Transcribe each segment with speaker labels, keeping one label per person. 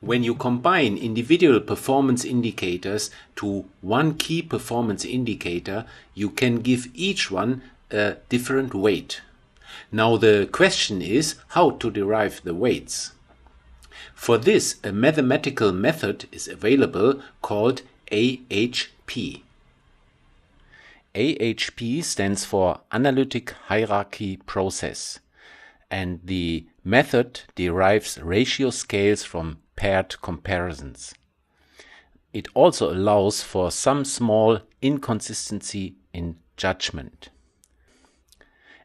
Speaker 1: When you combine individual performance indicators to one key performance indicator, you can give each one a different weight. Now the question is how to derive the weights. For this, a mathematical method is available called AHP. AHP stands for Analytic Hierarchy Process, and the method derives ratio scales from paired comparisons. It also allows for some small inconsistency in judgment.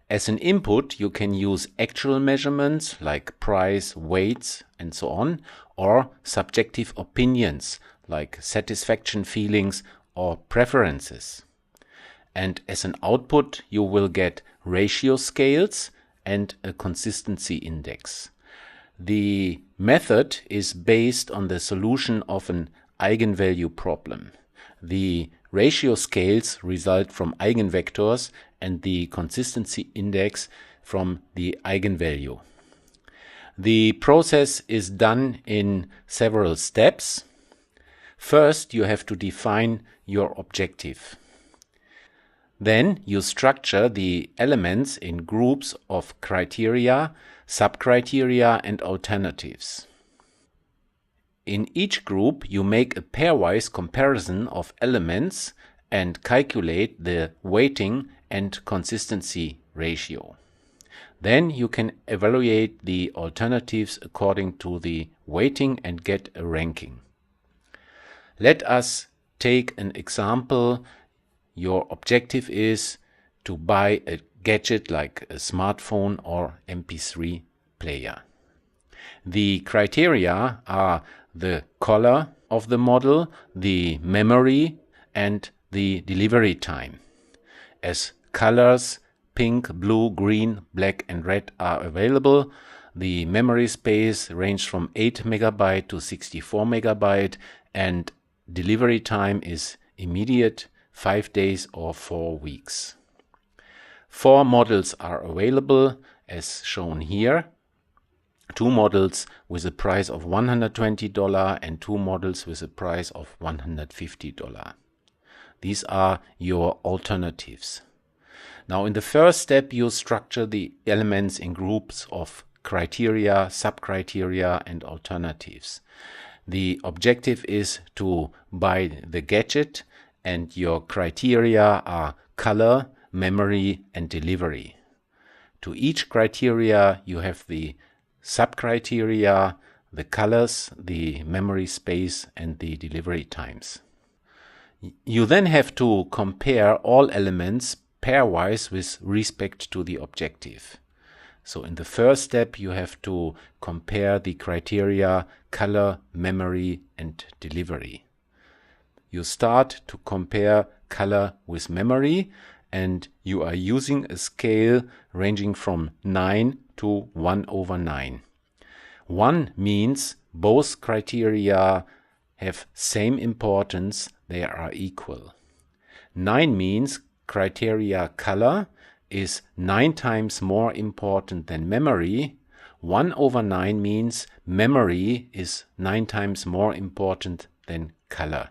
Speaker 1: As an input, you can use actual measurements like price, weights, and so on, or subjective opinions like satisfaction feelings or preferences. And as an output, you will get ratio scales and a consistency index. The method is based on the solution of an eigenvalue problem. The ratio scales result from eigenvectors and the consistency index from the eigenvalue. The process is done in several steps. First, you have to define your objective. Then you structure the elements in groups of criteria, subcriteria, and alternatives. In each group, you make a pairwise comparison of elements and calculate the weighting and consistency ratio. Then you can evaluate the alternatives according to the weighting and get a ranking. Let us take an example. Your objective is to buy a gadget like a smartphone or MP3 player. The criteria are the color of the model, the memory, and the delivery time. As colors pink, blue, green, black, and red are available, the memory space ranges from 8 MB to 64 MB, and delivery time is immediate, 5 days or 4 weeks. 4 models are available as shown here. 2 models with a price of $120 and 2 models with a price of $150. These are your alternatives. Now in the first step you structure the elements in groups of criteria, subcriteria, and alternatives. The objective is to buy the gadget, and your criteria are color, memory, and delivery. To each criteria you have the subcriteria, the colors, the memory space, and the delivery times. You then have to compare all elements pairwise with respect to the objective. So in the first step you have to compare the criteria color, memory, and delivery. You start to compare color with memory, and you are using a scale ranging from 9 to 1/9. 1 means both criteria have same importance, they are equal. 9 means criteria color is 9 times more important than memory. 1/9 means memory is 9 times more important than color.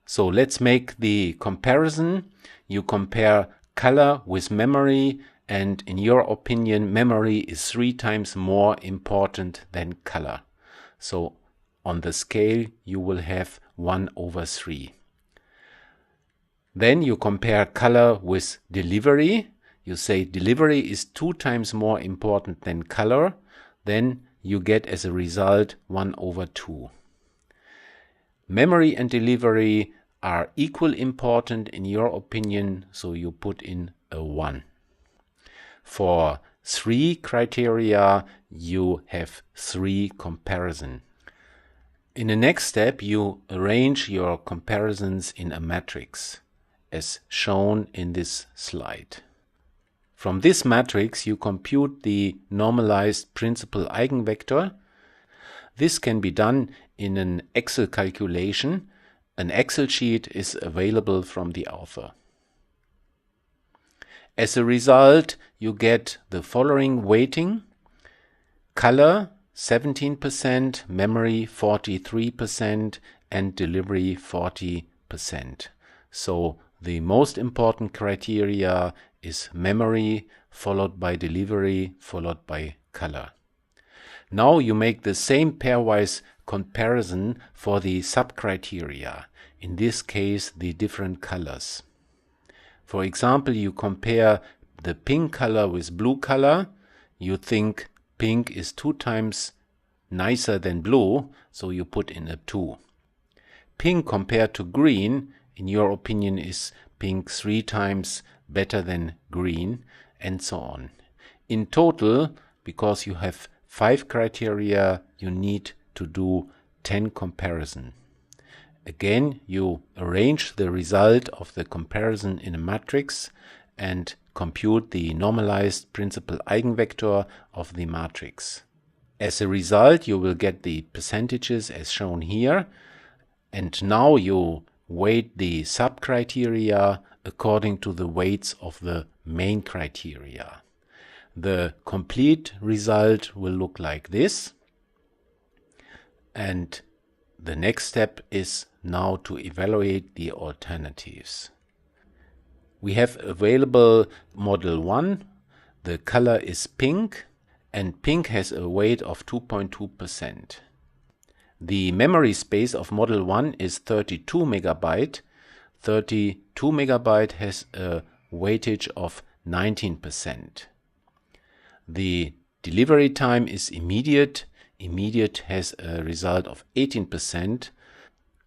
Speaker 1: So let's make the comparison. You compare color with memory, and in your opinion memory is 3 times more important than color. So on the scale you will have 1/3. Then you compare color with delivery. You say delivery is 2 times more important than color. Then you get as a result 1/2. Memory and delivery are equal important in your opinion, so you put in a 1. For 3 criteria you have 3 comparison. In the next step you arrange your comparisons in a matrix, as shown in this slide. From this matrix you compute the normalized principal eigenvector. This can be done in an Excel calculation. An Excel sheet is available from the author. As a result, you get the following weighting: color 17%, memory 43%, and delivery 40%. So the most important criteria is memory, followed by delivery, followed by color. Now you make the same pairwise comparison for the sub-criteria, in this case the different colors. For example, you compare the pink color with blue color. You think pink is 2 times nicer than blue, so you put in a 2. Pink compared to green, in your opinion, is pink 3 times better than green, and so on. In total, because you have 5 criteria, you need to do 10 comparison. Again, you arrange the result of the comparison in a matrix and compute the normalized principal eigenvector of the matrix. As a result, you will get the percentages as shown here, and now you weight the sub-criteria according to the weights of the main criteria. The complete result will look like this, and the next step is now to evaluate the alternatives. We have available model 1, the color is pink, and pink has a weight of 2.2%. The memory space of model 1 is 32 megabyte. 32 megabyte has a weightage of 19%. The delivery time is immediate. Immediate has a result of 18%.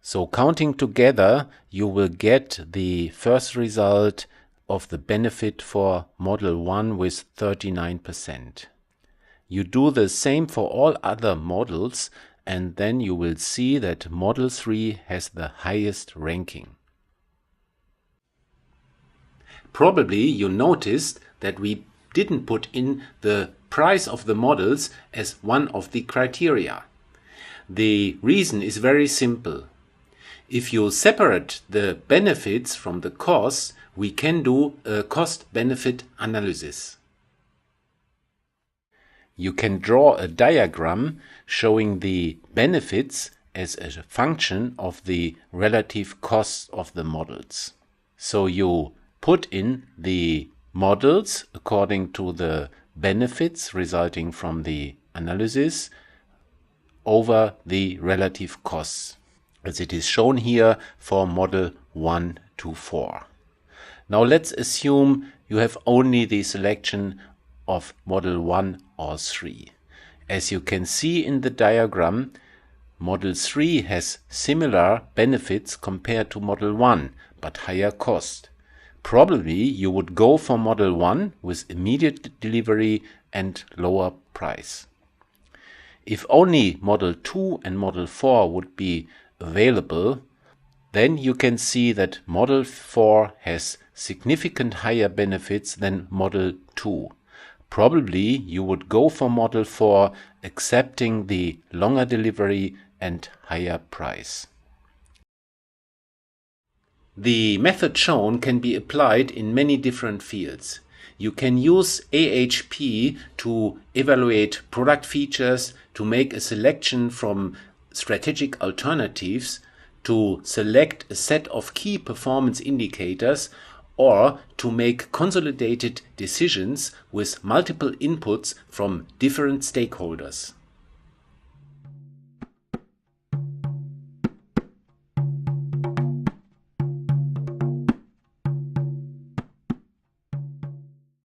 Speaker 1: So counting together, you will get the first result of the benefit for model 1 with 39%. You do the same for all other models, and then you will see that model 3 has the highest ranking. Probably you noticed that we didn't put in the price of the models as one of the criteria. The reason is very simple. If you separate the benefits from the costs, we can do a cost-benefit analysis. You can draw a diagram showing the benefits as a function of the relative costs of the models. So you put in the models according to the benefits resulting from the analysis over the relative costs, as it is shown here for model 1 to 4. Now let's assume you have only the selection of model 1 or 3. As you can see in the diagram, model 3 has similar benefits compared to model 1, but higher cost. Probably you would go for model 1 with immediate delivery and lower price. If only model 2 and model 4 would be available, then you can see that model 4 has significant higher benefits than model 2. Probably you would go for model 4, accepting the longer delivery and higher price. The method shown can be applied in many different fields. You can use AHP to evaluate product features, to make a selection from strategic alternatives, to select a set of key performance indicators, or to make consolidated decisions with multiple inputs from different stakeholders.